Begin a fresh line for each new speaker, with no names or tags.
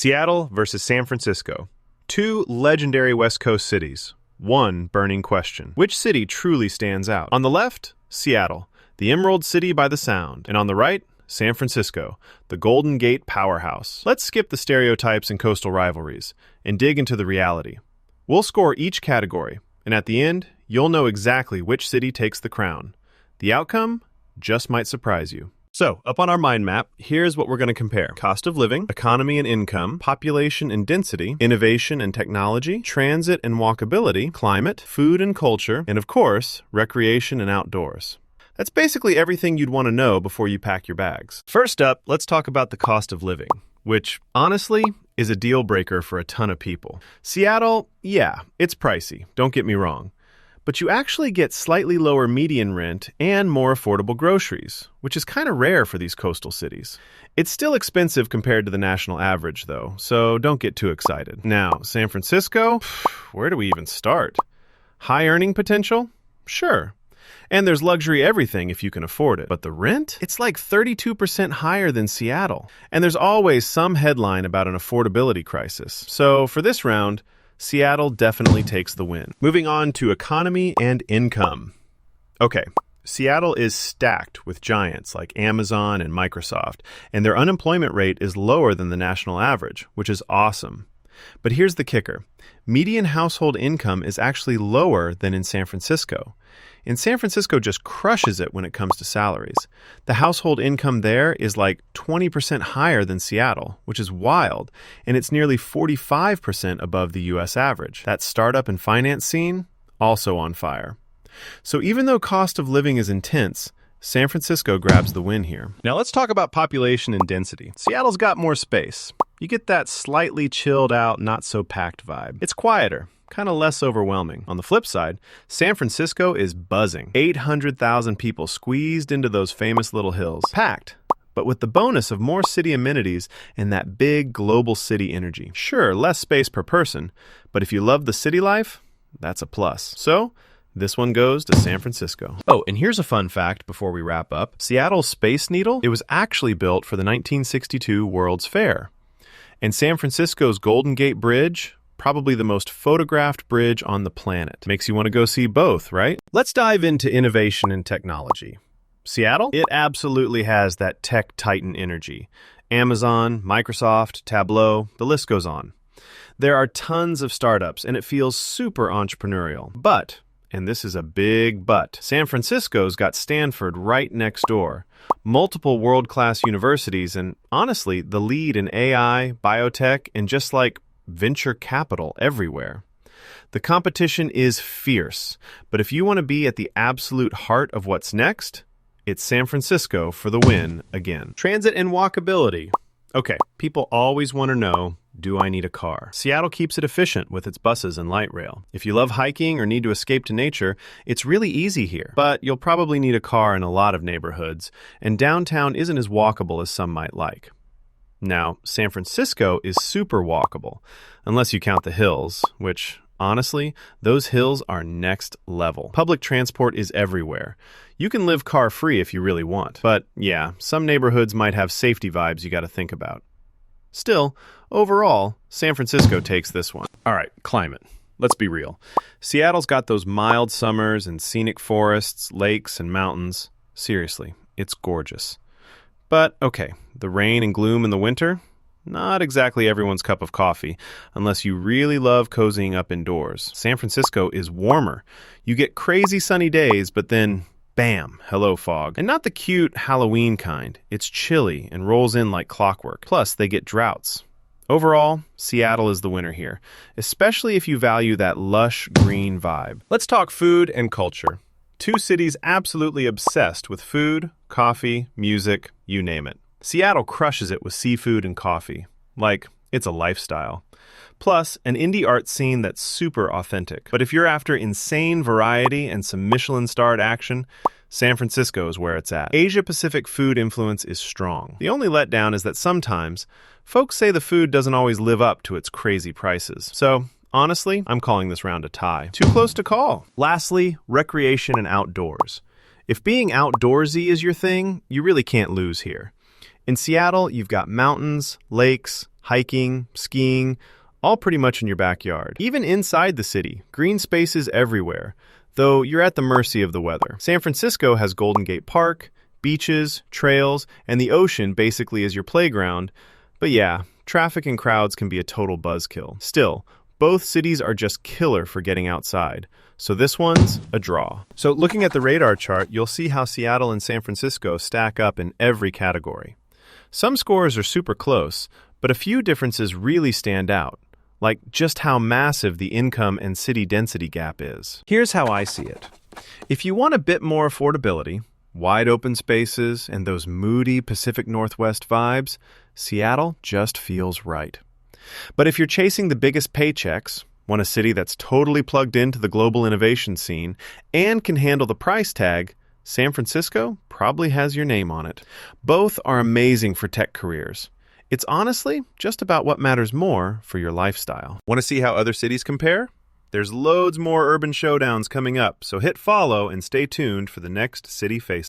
Seattle versus San Francisco. Two legendary West Coast cities. One burning question. Which city truly stands out? On the left, Seattle, the Emerald City by the Sound. And on the right, San Francisco, the Golden Gate powerhouse. Let's skip the stereotypes and coastal rivalries and dig into the reality. We'll score each category, and at the end, you'll know exactly which city takes the crown. The outcome just might surprise you. So, up on our mind map, here's what we're going to compare. Cost of living, economy and income, population and density, innovation and technology, transit and walkability, climate, food and culture, and of course, recreation and outdoors. That's basically everything you'd want to know before you pack your bags. First up, let's talk about the cost of living, which, honestly, is a deal breaker for a ton of people. Seattle, yeah, it's pricey, don't get me wrong. But you actually get slightly lower median rent and more affordable groceries, which is kind of rare for these coastal cities. It's still expensive compared to the national average, though, so don't get too excited. Now, San Francisco? Where do we even start? High earning potential? Sure. And there's luxury everything if you can afford it. But the rent? It's like 32% higher than Seattle. And there's always some headline about an affordability crisis. So for this round, Seattle definitely takes the win. Moving on to economy and income. Okay, Seattle is stacked with giants like Amazon and Microsoft, and their unemployment rate is lower than the national average, which is awesome. But here's the kicker. Median household income is actually lower than in San Francisco. And San Francisco just crushes it when it comes to salaries. The household income there is like 20% higher than Seattle, which is wild, and it's nearly 45% above the US average. That startup and finance scene, also on fire. So even though cost of living is intense, San Francisco grabs the win here. Now let's talk about population and density. Seattle's got more space. You get that slightly chilled out, not so packed vibe. It's quieter, kind of less overwhelming. On the flip side, San Francisco is buzzing. 800,000 people squeezed into those famous little hills. Packed, but with the bonus of more city amenities and that big global city energy. Sure, less space per person, but if you love the city life, that's a plus. So, this one goes to San Francisco. Oh, and here's a fun fact before we wrap up. Seattle's Space Needle, it was actually built for the 1962 World's Fair. And San Francisco's Golden Gate Bridge, probably the most photographed bridge on the planet. Makes you want to go see both, right? Let's dive into innovation and technology. Seattle? It absolutely has that tech titan energy. Amazon, Microsoft, Tableau, the list goes on. There are tons of startups, and it feels super entrepreneurial. But, and this is a big but, San Francisco's got Stanford right next door. Multiple world-class universities, and honestly, the lead in AI, biotech, and just like venture capital everywhere. The competition is fierce, but if you want to be at the absolute heart of what's next, it's San Francisco for the win again. Transit and walkability. Okay, people always want to know, do I need a car? Seattle keeps it efficient with its buses and light rail. If you love hiking or need to escape to nature, it's really easy here. But you'll probably need a car in a lot of neighborhoods, and downtown isn't as walkable as some might like. Now, San Francisco is super walkable, unless you count the hills, which, honestly, those hills are next level. Public transport is everywhere. You can live car-free if you really want. But yeah, some neighborhoods might have safety vibes you gotta think about. Still, overall, San Francisco takes this one. All right, climate. Let's be real. Seattle's got those mild summers and scenic forests, lakes, and mountains. Seriously, it's gorgeous. But, okay, the rain and gloom in the winter? Not exactly everyone's cup of coffee, unless you really love cozying up indoors. San Francisco is warmer. You get crazy sunny days, but then, bam, hello fog. And not the cute Halloween kind. It's chilly and rolls in like clockwork. Plus, they get droughts. Overall, Seattle is the winner here, especially if you value that lush green vibe. Let's talk food and culture. Two cities absolutely obsessed with food, coffee, music, you name it. Seattle crushes it with seafood and coffee. Like, it's a lifestyle. Plus, an indie art scene that's super authentic. But if you're after insane variety and some Michelin-starred action, San Francisco is where it's at. Asia-Pacific food influence is strong. The only letdown is that sometimes, folks say the food doesn't always live up to its crazy prices. So, honestly, I'm calling this round a tie. Too close to call. Lastly, recreation and outdoors. If being outdoorsy is your thing, you really can't lose here. In Seattle, you've got mountains, lakes, hiking, skiing, all pretty much in your backyard. Even inside the city, green spaces everywhere, though you're at the mercy of the weather. San Francisco has Golden Gate Park, beaches, trails, and the ocean basically as your playground. But yeah, traffic and crowds can be a total buzzkill. Still, both cities are just killer for getting outside. So this one's a draw. So looking at the radar chart, you'll see how Seattle and San Francisco stack up in every category. Some scores are super close, but a few differences really stand out, like just how massive the income and city density gap is. Here's how I see it. If you want a bit more affordability, wide open spaces, and those moody Pacific Northwest vibes, Seattle just feels right. But if you're chasing the biggest paychecks, want a city that's totally plugged into the global innovation scene, and can handle the price tag, San Francisco probably has your name on it. Both are amazing for tech careers. It's honestly just about what matters more for your lifestyle. Want to see how other cities compare? There's loads more urban showdowns coming up, so hit follow and stay tuned for the next City Face